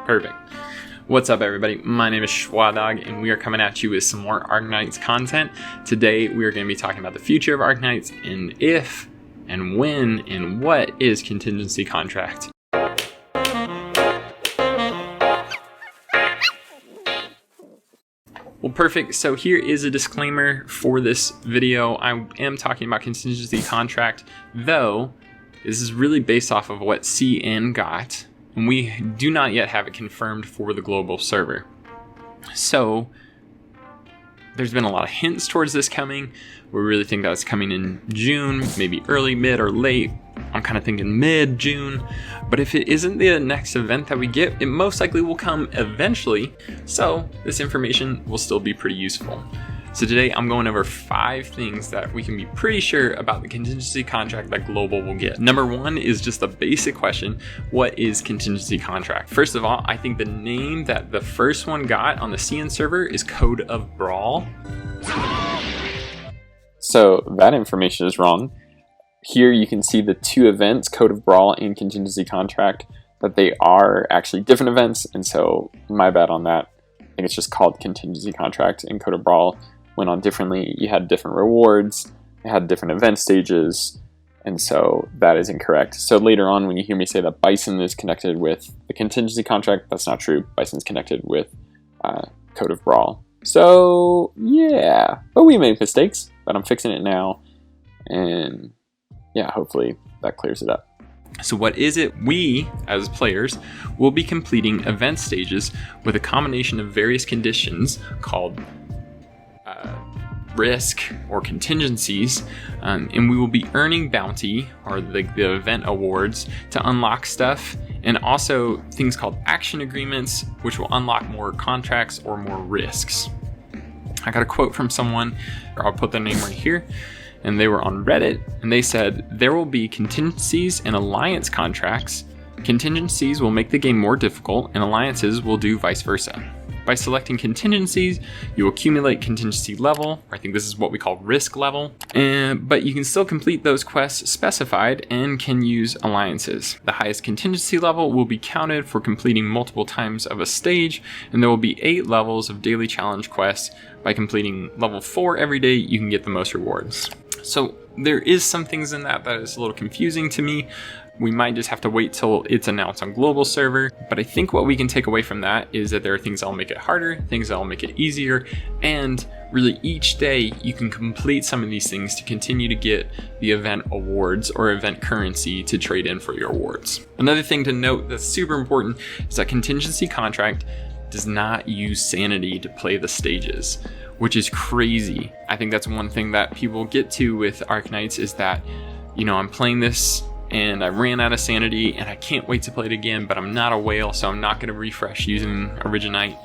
Perfect. What's up, everybody? My name is Schwadog, and we are coming at you with some more Arknights content. Today, we are going to be talking about the future of Arknights and if and when and what is Contingency Contract. Well, perfect. So here is a disclaimer for this video. I am talking about Contingency Contract, though this is really based off of what CN got, and we do not yet have it confirmed for the global server. So there's been a lot of hints towards this coming. We really think that it's coming in June, maybe early, mid, or late. I'm kind of thinking mid-June, but if it isn't the next event that we get, it most likely will come eventually, so this information will still be pretty useful. So today I'm going over 5 things that we can be pretty sure about the contingency contract that Global will get. Number 1 is just a basic question. What is contingency contract? First of all, I think the name that the first one got on the CN server is Code of Brawl. So that information is wrong. Here you can see the 2 events, Code of Brawl and Contingency Contract, that they are actually different events, and so my bad on that. I think it's just called Contingency Contract, and Code of Brawl went on differently. You had different rewards, it had different event stages, and so that is incorrect. So later on when you hear me say that Bison is connected with the Contingency Contract, that's not true. Bison's connected with Code of Brawl. So yeah, but we made mistakes, but I'm fixing it now, and yeah, hopefully that clears it up. So what is it? We, as players, will be completing event stages with a combination of various conditions called risk or contingencies, and we will be earning bounty or the event awards to unlock stuff, and also things called action agreements, which will unlock more contracts or more risks. I got a quote from someone, or I'll put their name right here, and they were on Reddit, and they said, "There will be contingencies and alliance contracts. Contingencies will make the game more difficult, and alliances will do vice versa. By selecting contingencies, you accumulate contingency level," I think this is what we call risk level, but you can still complete those quests specified and can use alliances. The highest contingency level will be counted for completing multiple times of a stage, and there will be 8 levels of daily challenge quests. By completing level 4 every day, you can get the most rewards. So there is some things in that is a little confusing to me. We might just have to wait till it's announced on global server, but I think what we can take away from that is that there are things that will make it harder, things that will make it easier, and really each day you can complete some of these things to continue to get the event awards or event currency to trade in for your awards. Another thing to note that's super important is that Contingency Contract does not use sanity to play the stages, which is crazy. I think that's one thing that people get to with Arknights is that, I'm playing this and I ran out of sanity and I can't wait to play it again, but I'm not a whale, so I'm not going to refresh using Originite.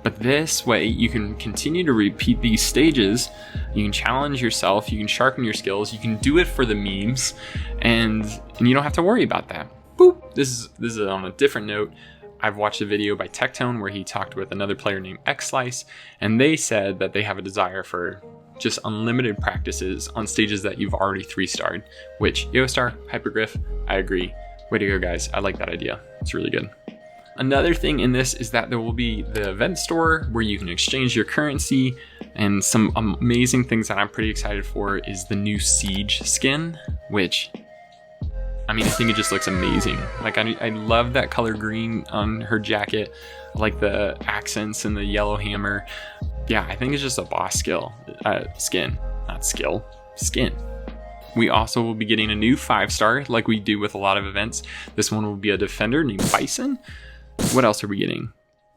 But this way you can continue to repeat these stages, you can challenge yourself, you can sharpen your skills, you can do it for the memes, and you don't have to worry about that. Boop! This is on a different note. I've watched a video by Tectone where he talked with another player named Xslice, and they said that they have a desire for just unlimited practices on stages that you've already 3-starred, which Yostar, Hypergriff, I agree. Way to go, guys. I like that idea. It's really good. Another thing in this is that there will be the event store where you can exchange your currency, and some amazing things that I'm pretty excited for is the new Siege skin, which I think it just looks amazing. Like, I love that color green on her jacket. I like the accents and the yellow hammer. Yeah, I think it's just a boss skin. We also will be getting a new 5-star like we do with a lot of events. This one will be a defender named Bison. What else are we getting?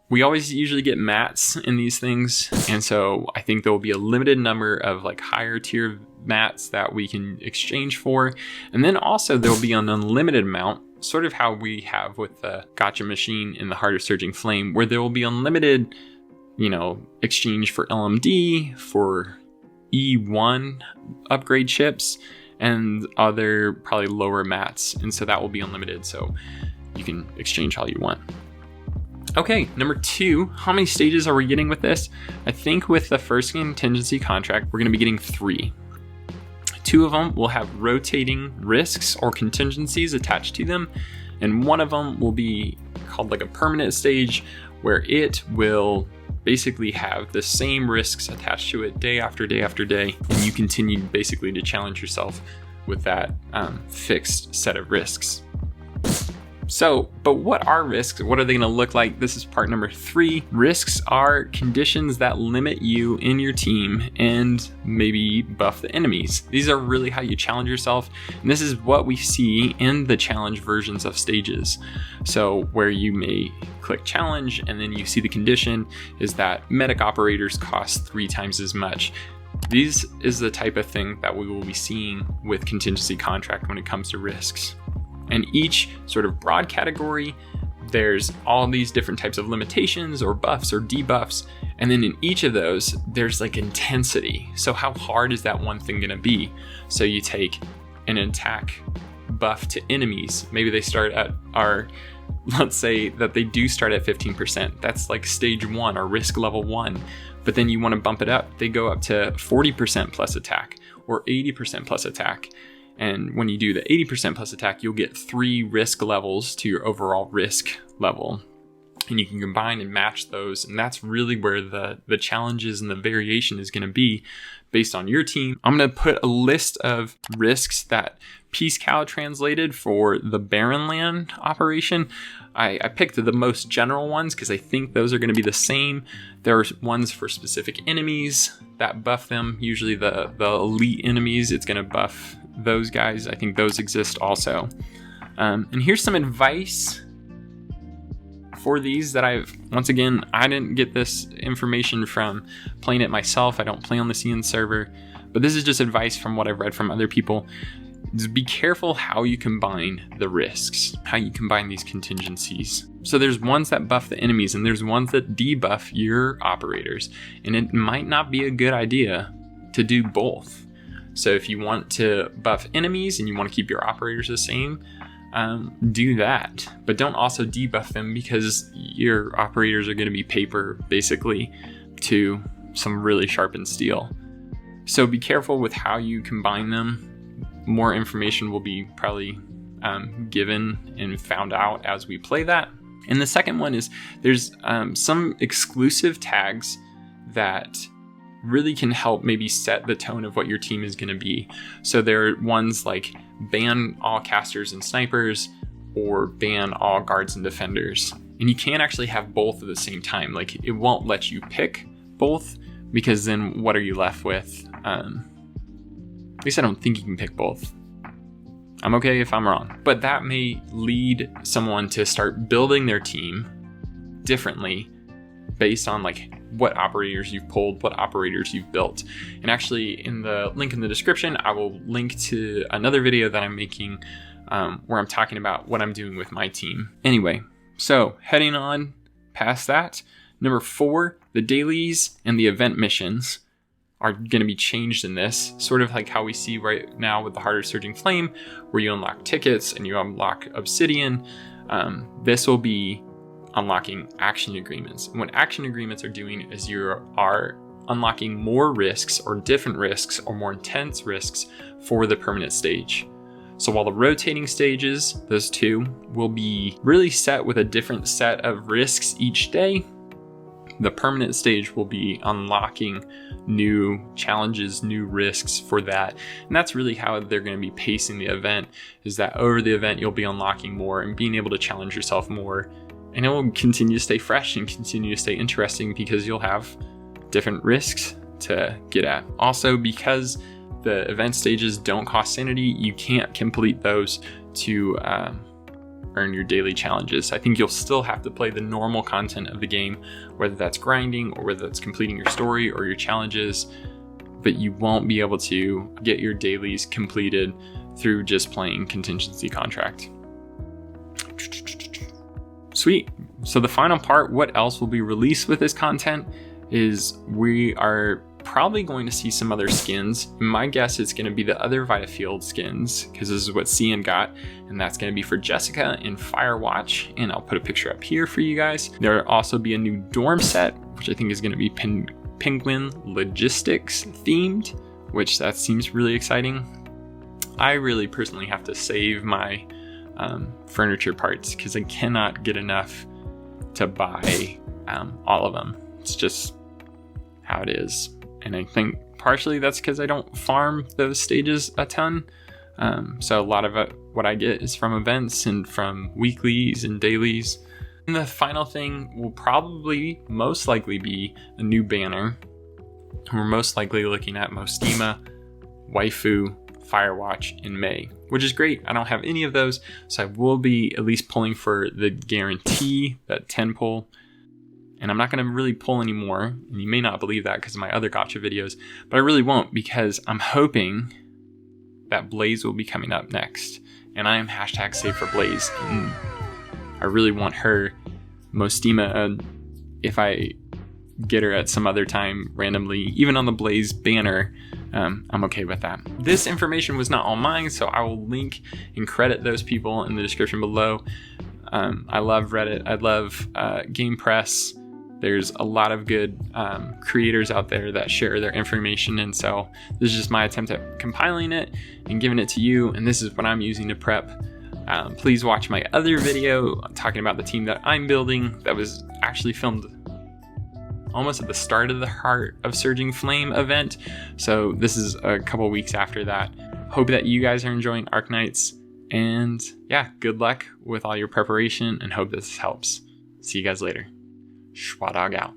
We always usually get mats in these things, and so I think there will be a limited number of higher tier mats that we can exchange for, and then also there will be an unlimited amount, sort of how we have with the Gotcha Machine in the Heart of Surging Flame, where there will be unlimited, exchange for LMD, for E1 upgrade chips, and other probably lower mats, and so that will be unlimited, so you can exchange all you want. Okay, number 2, how many stages are we getting with this? I think with the first Contingency Contract, we're going to be getting 3. 2 of them will have rotating risks or contingencies attached to them, And one of them will be called like a permanent stage, where it will basically have the same risks attached to it day after day after day. And you continue basically to challenge yourself with that fixed set of risks. So, but what are risks? What are they going to look like? This is part number 3. Risks are conditions that limit you in your team and maybe buff the enemies. These are really how you challenge yourself. And this is what we see in the challenge versions of stages. So where you may click challenge and then you see the condition is that medic operators cost 3 times as much. This is the type of thing that we will be seeing with Contingency Contract when it comes to risks. And each sort of broad category, there's all these different types of limitations or buffs or debuffs. And then in each of those, there's like intensity. So how hard is that one thing going to be? So you take an attack buff to enemies. Maybe they start at let's say that they do start at 15%. That's like stage 1 or risk level 1. But then you want to bump it up. They go up to 40% plus attack or 80% plus attack. And when you do the 80% plus attack, you'll get 3 risk levels to your overall risk level. And you can combine and match those. And that's really where the challenges and the variation is going to be based on your team. I'm going to put a list of risks that Peacecow translated for the Barren Land operation. I picked the most general ones because I think those are going to be the same. There are ones for specific enemies that buff them. Usually the elite enemies, it's going to buff those guys. I think those exist also. And here's some advice for these that once again, I didn't get this information from playing it myself. I don't play on the CN server, but this is just advice from what I've read from other people. Just be careful how you combine the risks, how you combine these contingencies. So there's ones that buff the enemies and there's ones that debuff your operators. And it might not be a good idea to do both. So if you want to buff enemies and you want to keep your operators the same, do that. But don't also debuff them because your operators are going to be paper basically to some really sharpened steel. So be careful with how you combine them. More information will be probably given and found out as we play that. And the second one is there's some exclusive tags that really can help maybe set the tone of what your team is going to be. So there are ones like ban all casters and snipers or ban all guards and defenders. And you can't actually have both at the same time. Like it won't let you pick both because then what are you left with? At least I don't think you can pick both. I'm okay if I'm wrong. But that may lead someone to start building their team differently based on like what operators you've pulled, what operators you've built. And actually in the link in the description, I will link to another video that I'm making where I'm talking about what I'm doing with my team. Anyway, so heading on past that, number 4, the dailies and the event missions are going to be changed in this, sort of like how we see right now with the Harder Surging Flame, where you unlock tickets and you unlock Obsidian. This will be unlocking action agreements. And what action agreements are doing is you are unlocking more risks or different risks or more intense risks for the permanent stage. So while the rotating stages, those 2, will be really set with a different set of risks each day, the permanent stage will be unlocking new challenges, new risks for that. And that's really how they're going to be pacing the event, is that over the event, you'll be unlocking more and being able to challenge yourself more. And it will continue to stay fresh and continue to stay interesting because you'll have different risks to get at. Also, because the event stages don't cost sanity, you can't complete those to earn your daily challenges. I think you'll still have to play the normal content of the game, whether that's grinding or whether that's completing your story or your challenges, but you won't be able to get your dailies completed through just playing Contingency Contract. Sweet. So the final part, what else will be released with this content, is we are probably going to see some other skins. My guess is going to be the other Vitafield skins, because this is what CN got, and that's going to be for Jessica in Firewatch, and I'll put a picture up here for you guys. There'll also be a new dorm set, which I think is going to be Penguin Logistics themed, which that seems really exciting. I really personally have to save my furniture parts because I cannot get enough to buy all of them. It's just how it is. And I think partially that's because I don't farm those stages a ton. So a lot of what I get is from events and from weeklies and dailies. And the final thing will probably most likely be a new banner. We're most likely looking at Mostima, Waifu, Firewatch in May, which is great. I don't have any of those, so I will be at least pulling for the guarantee, that 10 pull. And I'm not going to really pull anymore, and you may not believe that because of my other gotcha videos, but I really won't because I'm hoping that Blaze will be coming up next. And I am hashtag save for Blaze, and I really want her. Mostima, if I get her at some other time randomly, even on the Blaze banner, I'm okay with that. This information was not all mine, so I will link and credit those people in the description below. I love Reddit. I love Game Press. There's a lot of good creators out there that share their information, and so this is just my attempt at compiling it and giving it to you, and this is what I'm using to prep. Please watch my other video talking about the team that I'm building that was actually filmed almost at the start of the Heart of Surging Flame event. So this is a couple weeks after that. Hope that you guys are enjoying Arknights, and yeah, good luck with all your preparation and hope this helps. See you guys later. Schwadog out.